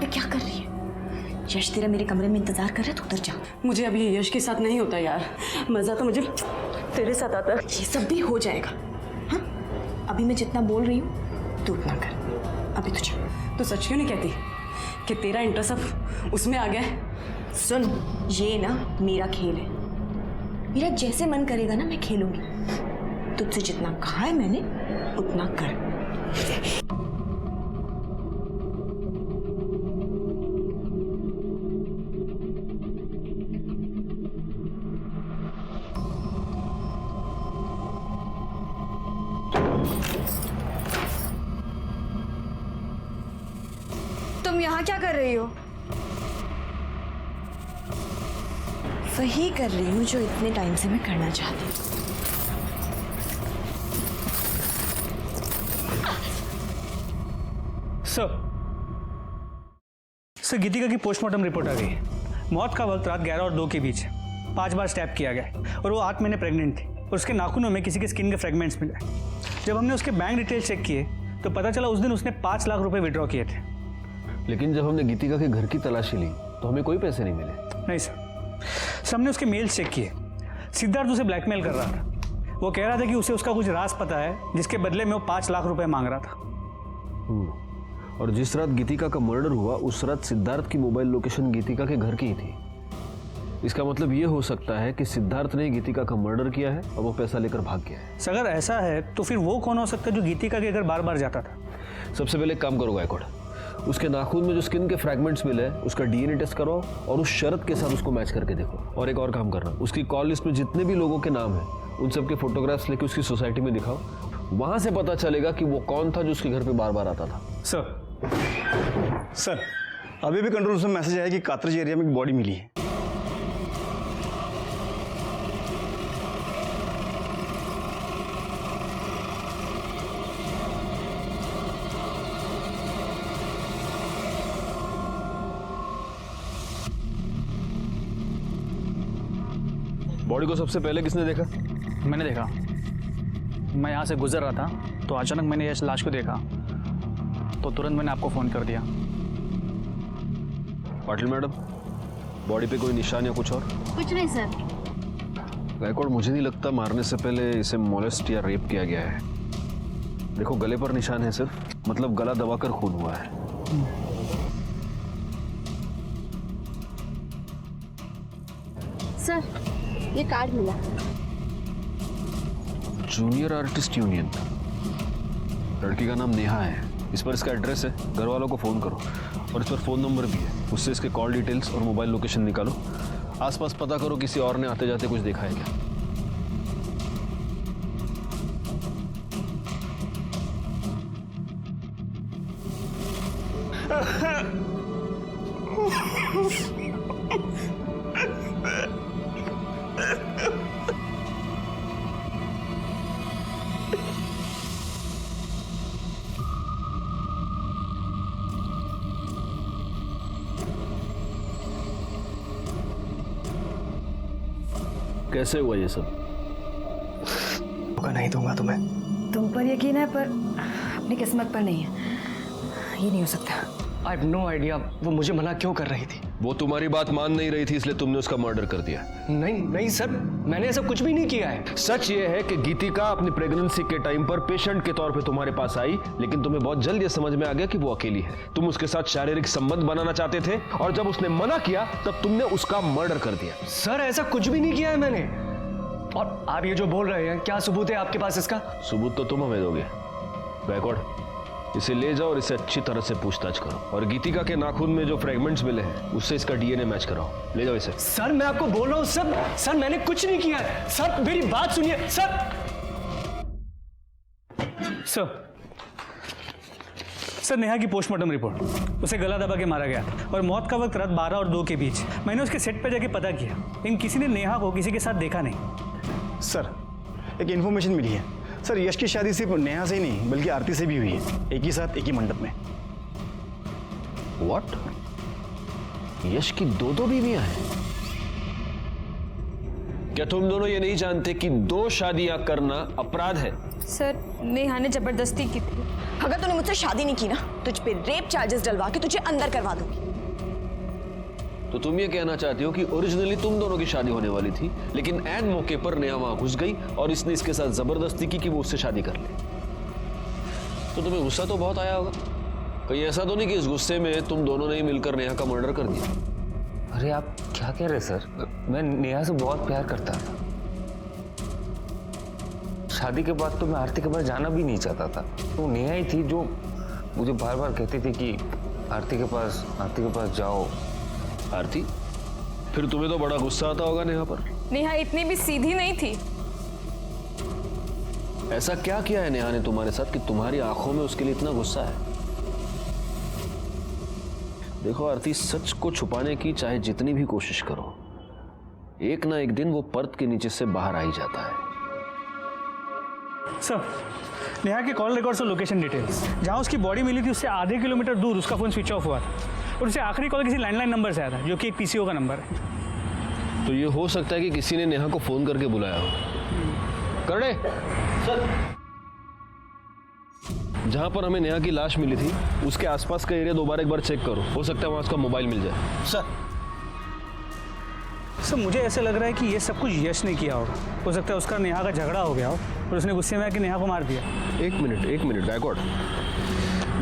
पे क्या कर रही है? यश तेरा मेरे कमरे में इंतजार कर रहा है, तो उधर जा। मुझे अभी यश के साथ नहीं होता यार, मजा तो मुझे तेरे साथ आता है। ये सब भी हो जाएगा। हाँ, अभी मैं जितना बोल रही हूँ तू उतना कर। अभी तुझे तो सच क्यों नहीं कहती कि तेरा इंटरेस्ट अब उसमें आ गया है? सुन, ये ना मेरा खेल है। मेरा जैसे मन करेगा ना मैं खेलूंगी। तुझसे जितना कहा है मैंने उतना कर। तुम यहाँ क्या कर रही हो? वही कर रही हूँ जो इतने टाइम से मैं करना चाहती हूँ। सर गीतिका की पोस्टमार्टम रिपोर्ट आ गई है। मौत का वक्त रात 11 और 2 के बीच है। 5 बार स्टैब किया गया है और वो 8 महीने प्रेग्नेंट थी और उसके नाखूनों में किसी के स्किन के फ्रेगमेंट्स मिले। जब हमने उसके बैंक डिटेल्स चेक किए तो पता चला उस दिन उसने 5 लाख रुपए विड्रॉ किए थे। लेकिन जब हमने गीतिका के घर की तलाशी ली तो हमें कोई पैसे नहीं मिले। नहीं सर, हमने उसके मेल्स चेक किए। सिद्धार्थ उसे ब्लैकमेल कर रहा था। वो कह रहा था कि उसे उसका कुछ राज पता है जिसके बदले में वो 5 लाख रुपए मांग रहा था। और जिस रात गीतिका का मर्डर हुआ उस रात सिद्धार्थ की मोबाइल लोकेशन गीतिका के घर की ही थी। इसका मतलब ये हो सकता है कि सिद्धार्थ ने गीतिका का मर्डर किया है और वो पैसा लेकर भाग गया है। अगर ऐसा है तो फिर वो कौन हो सकता है जो गीतिका के घर बार बार जाता था? सबसे पहले एक काम करो गायकवाड़, उसके नाखून में जो स्किन के फ्रैगमेंट्स मिले उसका डीएनए टेस्ट कराओ और उस शर्त के साथ उसको मैच करके देखो। और एक और काम करना, उसकी कॉल लिस्ट में जितने भी लोगों के नाम हैं उन सबके फोटोग्राफ्स लेके उसकी सोसाइटी में दिखाओ। वहां से पता चलेगा कि वो कौन था जो उसके घर पे बार बार आता था। सर अभी भी कंट्रोल रूम से मैसेज आया कि कात्रज एरिया में एक बॉडी मिली है। बॉडी को सबसे पहले किसने देखा? मैंने देखा। मैं यहाँ से गुजर रहा था तो अचानक मैंने यश लाश को देखा तो तुरंत मैंने आपको फ़ोन कर दिया। पाटिल मैडम, बॉडी पे कोई निशान या कुछ और? कुछ नहीं सर। गायकवाड़, मुझे नहीं लगता मारने से पहले इसे मोलेस्ट या रेप किया गया है। देखो गले पर निशान है सिर्फ, मतलब गला दबाकर खून हुआ है। सर ये कार्ड मिला। जूनियर आर्टिस्ट यूनियन, लड़की का नाम नेहा है। इस पर इसका एड्रेस है, घर वालों को फ़ोन करो और इस पर फ़ोन नंबर भी है। उससे इसके कॉल डिटेल्स और मोबाइल लोकेशन निकालो। आसपास पता करो किसी और ने आते जाते कुछ देखा है क्या। कैसे हुआ ये सब? मौका नहीं दूंगा तुम्हें। तुम पर यकीन है पर अपनी किस्मत पर नहीं है। ये नहीं हो सकता। आई हैव नो आइडिया वो मुझे मना क्यों कर रही थी। वो तुम्हारी बात मान नहीं रही थी इसलिए तुमने उसका मर्डर कर दिया। नहीं नहीं सर, मैंने ऐसा कुछ भी नहीं किया है। सच ये है कि गीतिका अपनी प्रेगनेंसी के टाइम पर पेशेंट के तौर पे तुम्हारे पास आई, लेकिन तुम्हें बहुत जल्द ये समझ में आ गया कि वो अकेली है। तुम उसके साथ शारीरिक संबंध बनाना चाहते थे और जब उसने मना किया तब तुमने उसका मर्डर कर दिया। सर ऐसा कुछ भी नहीं किया है मैंने। और आप ये जो बोल रहे हैं, क्या सबूत है आपके पास इसका? सबूत तो तुम हमें दोगे। गायकवाड़, इसे ले जाओ और इसे अच्छी तरह से पूछताछ करो और गीतिका के नाखून में जो फ्रेगमेंट्स मिले हैं उससे इसका डीएनए मैच कराओ। ले जाओ इसे। सर मैं आपको बोल रहा हूँ सर मैंने कुछ नहीं किया है। सर मेरी बात सुनिए सर। सर नेहा की पोस्टमार्टम रिपोर्ट, उसे गला दबा के मारा गया और मौत का वक्त रात 12 और 2 के बीच। मैंने उसके सेट पर जाके पता किया लेकिन किसी ने नेहा को किसी के साथ देखा नहीं। सर एक इन्फॉर्मेशन मिली है सर, यश की शादी सिर्फ नेहा से ही नहीं बल्कि आरती से भी हुई है, एक ही साथ एक ही मंडप में। व्हाट? यश की दो बीवियां हैं? क्या तुम दोनों ये नहीं जानते कि 2 शादियां करना अपराध है? सर नेहा ने जबरदस्ती की थी। अगर तूने मुझसे शादी नहीं की ना, तुझ पे रेप चार्जेस डलवा के तुझे अंदर करवा दूंगी। तो तुम ये कहना चाहती हो कि ओरिजिनली तुम दोनों की शादी होने वाली थी, लेकिन ऐन मौके पर नेहा वहां घुस गई और इसने इसके साथ जबरदस्ती की कि वो उससे शादी कर ले। तो तुम्हें गुस्सा तो बहुत आया होगा। कहीं ऐसा तो नहीं कि इस गुस्से में तुम दोनों ने ही मिलकर नेहा का मर्डर कर दिया? अरे आप क्या कह रहे सर? मैं नेहा से बहुत प्यार करता था। शादी के बाद तो मैं आरती के पास जाना भी नहीं चाहता था। तो नेहा ही थी जो मुझे बार बार कहती थी कि आरती के पास जाओ। आरती, फिर तुम्हें तो बड़ा गुस्सा आता होगा नेहा पर। नेहा इतनी भी सीधी नहीं थी। ऐसा क्या किया है नेहा ने तुम्हारे साथ कि तुम्हारी आंखों में उसके लिए इतना गुस्सा है? देखो आरती, सच को छुपाने की चाहे जितनी भी कोशिश करो, एक ना एक दिन वो पर्द के नीचे से बाहर आ ही जाता है। सर, नेहा के कॉल रिकॉर्ड्स और लोकेशन डिटेल्स, जहां उसकी बॉडी मिली थी उससे आधे किलोमीटर दूर उसका फोन स्विच ऑफ हुआ था और उसे आखिरी कॉल किसी लैंडलाइन नंबर से आया था, जो कि एक पीसीओ का नंबर है। तो ये हो सकता है कि किसी ने नेहा को फोन करके बुलाया हो। करणे सर, जहां पर हमें नेहा की लाश मिली थी उसके आसपास का एरिया दोबारा एक बार चेक करो, हो सकता है वहां उसका मोबाइल मिल जाए। सर, मुझे ऐसे लग रहा है कि ये सब कुछ यश ने किया होगा। हो सकता है उसका नेहा का झगड़ा हो गया हो और उसने गुस्से में आके नेहा को मार दिया। एक मिनट गायकवाड़,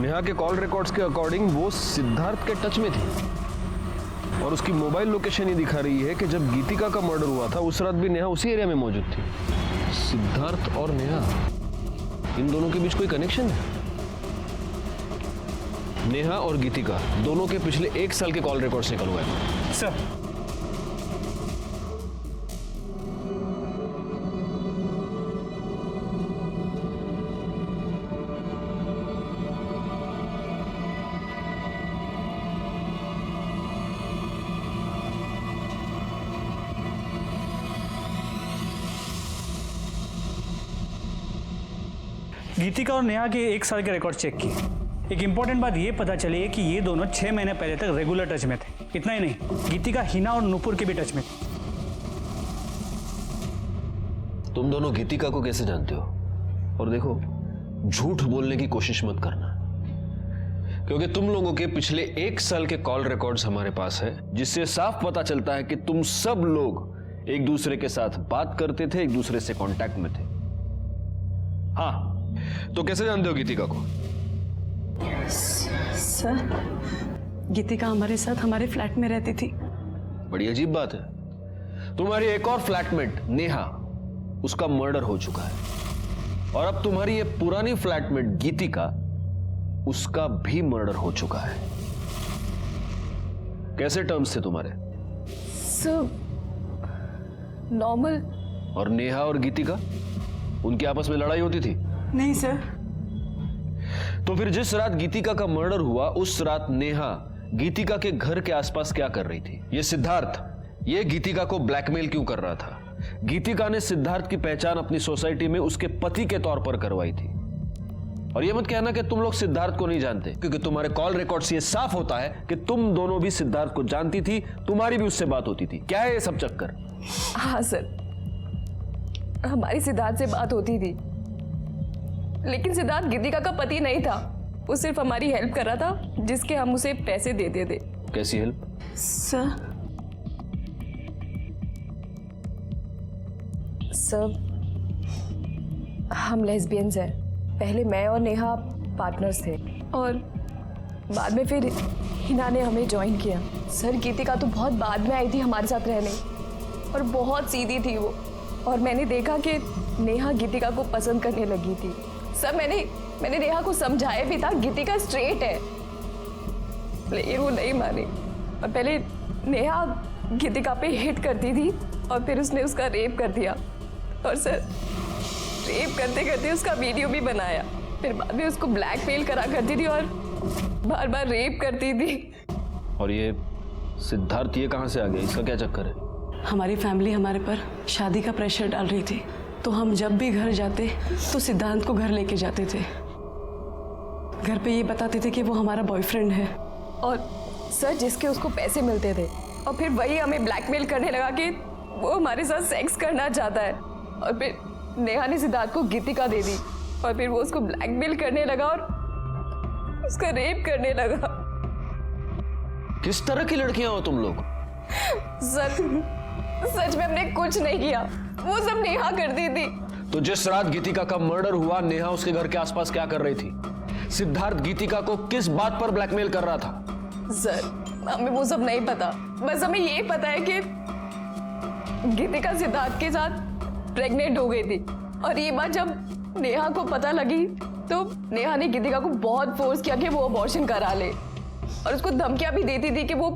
नेहा के कॉल रिकॉर्ड्स के अकॉर्डिंग वो सिद्धार्थ के टच में थी और उसकी मोबाइल लोकेशन ये दिखा रही है कि जब गीतिका का मर्डर हुआ था उस रात भी नेहा उसी एरिया में मौजूद थी। सिद्धार्थ और नेहा, इन दोनों के बीच कोई कनेक्शन है? नेहा और गीतिका दोनों के पिछले 1 साल के कॉल रिकॉर्ड्स निकलवाए सर, गीतिका और नेहा के 1 साल के रिकॉर्ड चेक किए। एक इंपॉर्टेंट बात ये पता चली है कि ये दोनों 6 महीने पहले तक रेगुलर टच में थे। इतना ही नहीं, गीतिका हिना और नूपुर के भी टच में थी। तुम दोनों गीतिका को कैसे जानते हो? और देखो, झूठ बोलने की कोशिश मत करना, क्योंकि तुम लोगों के पिछले 1 साल के कॉल रिकॉर्ड्स हमारे पास है, जिससे साफ पता चलता है कि तुम सब लोग एक दूसरे के साथ बात करते थे, एक दूसरे से कांटेक्ट में थे। हाँ, तो कैसे जानते हो गीतिका को? सर, गीतिका हमारे साथ हमारे फ्लैट में रहती थी। बड़ी अजीब बात है। तुम्हारी एक और फ्लैटमेट नेहा, उसका मर्डर हो चुका है और अब तुम्हारी ये पुरानी फ्लैटमेट गीतिका, उसका भी मर्डर हो चुका है। कैसे टर्म्स थे तुम्हारे? Sir normal. और नेहा और गीतिका, उनकी आपस में लड़ाई होती थी? नहीं सर। तो फिर जिस रात गीतिका का मर्डर हुआ उस रात नेहा गीतिका के घर के आसपास क्या कर रही थी? ये सिद्धार्थ, ये गीतिका को ब्लैकमेल क्यों कर रहा था? गीतिका ने सिद्धार्थ की पहचान अपनी सोसाइटी में उसके पति के तौर पर करवाई थी। और ये मत कहना कि तुम लोग सिद्धार्थ को नहीं जानते, क्योंकि तुम्हारे कॉल रिकॉर्ड से ये साफ होता है कि तुम दोनों भी सिद्धार्थ को जानती थी, तुम्हारी भी उससे बात होती थी। क्या है ये सब चक्कर? हाँ सर, हमारी सिद्धार्थ से बात होती थी, लेकिन सिद्धार्थ गीतिका का पति नहीं था। वो सिर्फ हमारी हेल्प कर रहा था, जिसके हम उसे पैसे देते थे। कैसी हेल्प? सर, हम लेस्बियंस हैं। पहले मैं और नेहा पार्टनर्स थे और बाद में फिर हिना ने हमें ज्वाइन किया। सर गीतिका तो बहुत बाद में आई थी हमारे साथ रहने और बहुत सीधी थी वो, और मैंने देखा कि नेहा गीतिका को पसंद करने लगी थी। सर मैंने नेहा को समझाया भी था गीतिका स्ट्रेट है, लेकिन वो नहीं मानी। और पहले नेहा गीतिका पे हिट करती थी और फिर उसने उसका रेप कर दिया, और सर रेप करते करते उसका वीडियो भी बनाया। फिर बाद में उसको ब्लैकमेल करा करती थी और बार बार रेप करती थी। और ये सिद्धार्थ ये कहां से आ गया? इसका क्या चक्कर है? हमारी फैमिली हमारे पर शादी का प्रेशर डाल रही थी, तो हम जब भी घर जाते तो सिद्धांत को घर लेके जाते थे। घर पे ये बताते थे कि वो हमारा बॉयफ्रेंड है, और सर जिसके उसको पैसे मिलते थे, और फिर वही हमें ब्लैकमेल करने लगा कि वो हमारे साथ सेक्स करना चाहता है। और फिर नेहा ने सिद्धार्थ को गीतिका दे दी और फिर वो उसको ब्लैकमेल करने लगा और उसका रेप करने लगा। किस तरह की लड़कियां हो तुम लोग? सच में हमने कुछ नहीं किया, वो सब नेहा करती थी। तो जिस रात गीतिका का मर्डर हुआ, नेहा उसके घर के आसपास क्या कर रही थी? सिद्धार्थ गीतिका को किस बात पर ब्लैकमेल कर रहा था? सर, हमें वो सब नहीं पता, बस हमें ये पता है कि गीतिका सिद्धार्थ के साथ प्रेग्नेंट हो गई थी और ये बात जब नेहा को पता लगी तो नेहा ने गीतिका को बहुत फोर्स किया कि वो अबॉर्शन करा ले और उसको धमकियां भी देती थी कि वो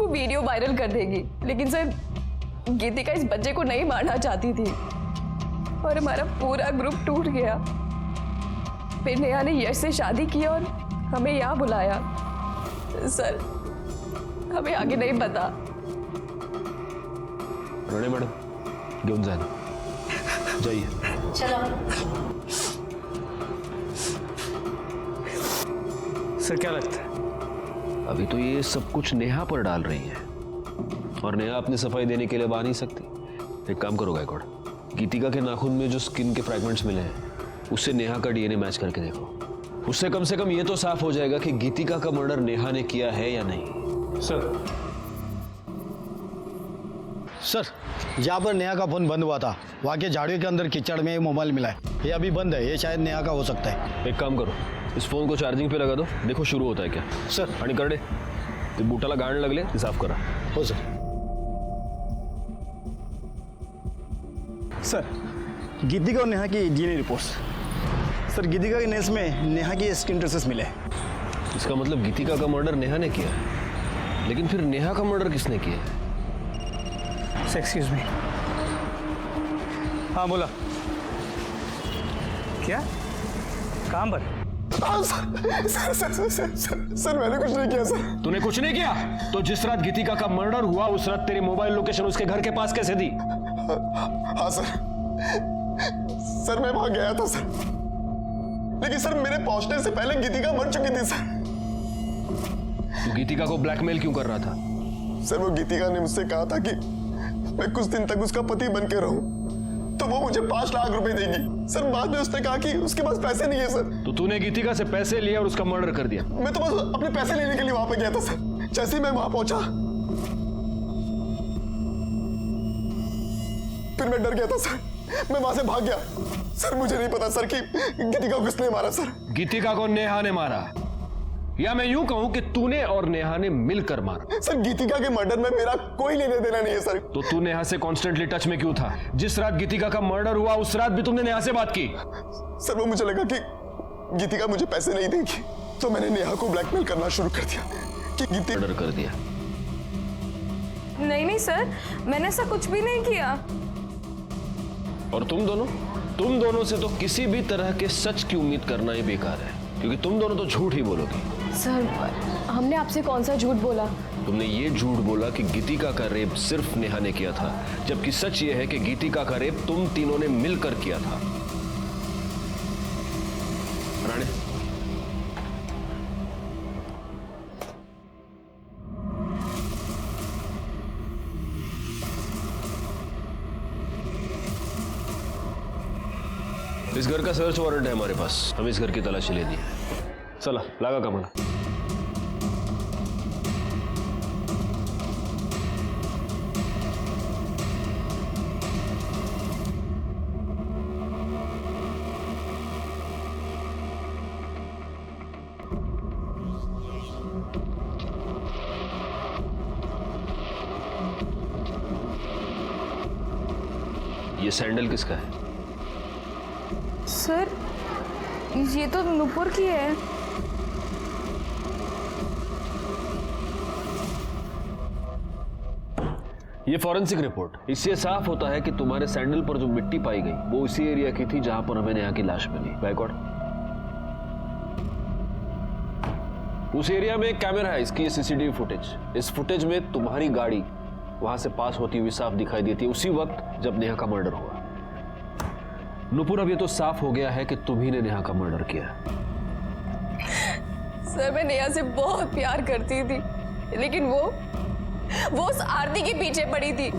वीडियो वायरल कर देगी। लेकिन सर, गीतिका इस बच्चे को नहीं मारना चाहती थी और हमारा पूरा ग्रुप टूट गया। फिर नेहा ने यश से शादी की और हमें यहाँ बुलाया। सर, हमें आगे नहीं पता। राणे मॅडम, घेऊन जा ना, जाइए। सर क्या लगता है? अभी तो ये सब कुछ नेहा पर डाल रही है और नेहा अपनी सफाई देने के लिए आ नहीं सकती। एक काम करो गायकवाड़, गीतिका के नाखून में जो स्किन के फ्रैगमेंट्स मिले हैं उससे नेहा का डीएनए मैच करके देखो। उससे कम से कम ये तो साफ हो जाएगा कि गीतिका का मर्डर नेहा ने किया है या नहीं। सर, जहाँ पर नेहा का फोन बंद हुआ था वहाँ के झाड़ियों के अंदर कीचड़ में मोबाइल मिला है। ये अभी बंद है, ये शायद नेहा का हो सकता है। एक काम करो, इस फोन को चार्जिंग पे लगा दो, देखो शुरू होता है क्या। सर। आणि करडे ते बुटाला गाण लागले ते साफ करा। हो सर। सर, गीतिका और नेहा की डीएनए रिपोर्ट्स। सर, गीतिका के नेस में नेहा की स्किन ट्रेसेस मिले। इसका मतलब गीतिका का मर्डर नेहा ने किया है, लेकिन फिर नेहा का मर्डर किसने किया है? Excuse me. हाँ बोला। क्या काम पर? सर, मैंने कुछ नहीं किया सर। तूने कुछ नहीं किया? तो जिस रात गीतिका का मर्डर हुआ उस रात तेरी मोबाइल लोकेशन उसके घर के पास कैसे दी? हाँ सर, मैं वहां गया था सर, लेकिन सर मेरे पहुंचने से पहले गीतिका मर चुकी थी सर। तू गीतिका को ब्लैकमेल क्यों कर रहा था? सर, वो गीतिका ने मुझसे कहा था कि मैं कुछ दिन तक उसका पति बन के रहूं तो वो मुझे 5 लाख रुपए देगी। सर, बाद में उसने कहा कि उसके पास पैसे नहीं है सर। तो तूने गीतिका से पैसे लिए और उसका मर्डर कर दिया? मैं तो बस अपने पैसे लेने के लिए वहां पे गया था सर। जैसे ही मैं वहां पहुंचा फिर मैं डर गया था सर, मैं वहां से भाग गया। सर, मुझे नहीं पता सर कि गीतिका को किसने मारा सर। गीतिका को नेहा ने मारा, या मैं यूं कहूं कि तूने और नेहा ने मिलकर मारा। सर, गीतिका के मर्डर में मेरा कोई लेने देना नहीं है सर। तो तू नेहा से कॉन्स्टेंटली टच में क्यों था? जिस रात गीतिका का मर्डर हुआ उस रात भी तुमने नेहा से बात की? सर, वो मुझे लगा कि गीतिका मुझे पैसे नहीं देगी तो मैंने नेहा को ब्लैकमेल करना शुरू कर दिया कि गीतिका मर्डर कर दिया। नहीं सर, मैंने ऐसा कुछ भी नहीं किया। और तुम दोनों से तो किसी भी तरह के सच की उम्मीद करना ही बेकार है, क्योंकि तुम दोनों तो झूठ ही बोलोगी। सर, हमने आपसे कौन सा झूठ बोला? तुमने ये झूठ बोला कि गीतिका का रेप सिर्फ नेहा ने किया था, जबकि सच ये है कि गीतिका का रेप तुम तीनों ने मिलकर किया था। राणे, इस घर का सर्च वारंट है हमारे पास, हम इस घर की तलाशी लेनी है। चला, लागा कामाला। ये सैंडल किसका है? सर, ये तो नुपुर की है। ये फॉरेंसिक रिपोर्ट, इससे साफ होता है कि तुम्हारे सैंडल पर जो मिट्टी पाई गई वो उसी एरिया की थी जहां पर हमें नेहा की लाश मिली। गायकवाड़, उस एरिया में एक कैमरा है, इसकी सीसीटीवी फुटेज। इस फुटेज में तुम्हारी गाड़ी वहां से पास होती हुई साफ दिखाई देती है उसी वक्त जब नेहा का मर्डर हुआ। नुपुर, अब ये तो साफ हो गया है कि तुम ही ने नेहा का मर्डर किया। सर, मैं नेहा से बहुत प्यार करती थी, लेकिन वो उस आरती के पीछे पड़ी थी।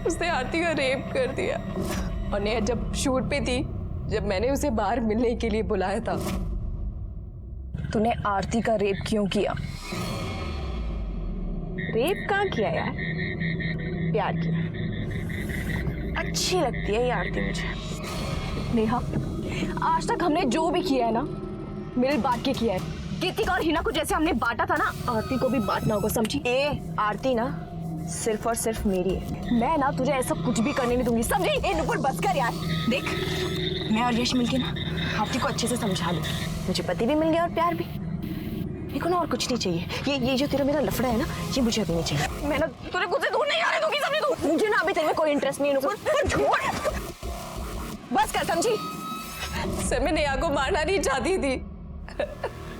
उसने आरती का रेप कर दिया। और नेहा जब शूट पे थी, जब मैंने उसे बाहर मिलने के लिए बुलाया था, तूने आरती का रेप क्यों किया? रेप कहाँ किया यार, प्यार किया। अच्छी लगती है ये आरती मुझे। नेहा, आज तक हमने जो भी किया है ना, मिल बांट के किया है। कीर्तिका और हिना को जैसे हमने बांटा था ना, आरती को भी बांटना होगा, समझी? आरती ना सिर्फ और सिर्फ मेरी है। मैं ना तुझे ऐसा कुछ भी करने नहीं दूंगी, समझी? नुपुर बस कर यार। देख, मैं और यश मिलके ना आरती को अच्छे से समझा लूं। मुझे पति भी मिल गया और प्यार भी। मेरे को ना और कुछ नहीं चाहिए। ये जो तेरा मेरा लफड़ा है ना, ये मुझे अभी नहीं चाहिए। मैं ना तुझे खुद से दूर नहीं आने दूंगी, समझी तू? मुझे ना अभी तेरे में कोई इंटरेस्ट नहीं है नुपुर। छोड़, बस कर, समझी? सर, मैं नेहा को मारना नहीं चाहती थी।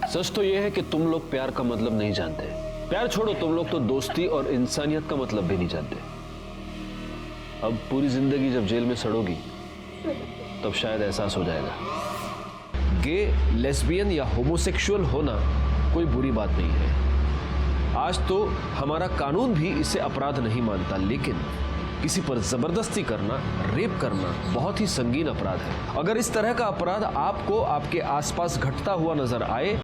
सच तो यह है कि तुम लोग प्यार का मतलब नहीं जानते। प्यार छोड़ो, तुम लोग तो दोस्ती और इंसानियत का मतलब भी नहीं जानते। अब पूरी जिंदगी जब जेल में सड़ोगी तब शायद एहसास हो जाएगा। गे, लेस्बियन या होमोसेक्सुअल होना कोई बुरी बात नहीं है। आज तो हमारा कानून भी इसे अपराध नहीं मानता, लेकिन किसी पर जबरदस्ती करना, रेप करना बहुत ही संगीन अपराध है। अगर इस तरह का अपराध आपको आपके आसपास घटता हुआ नजर आए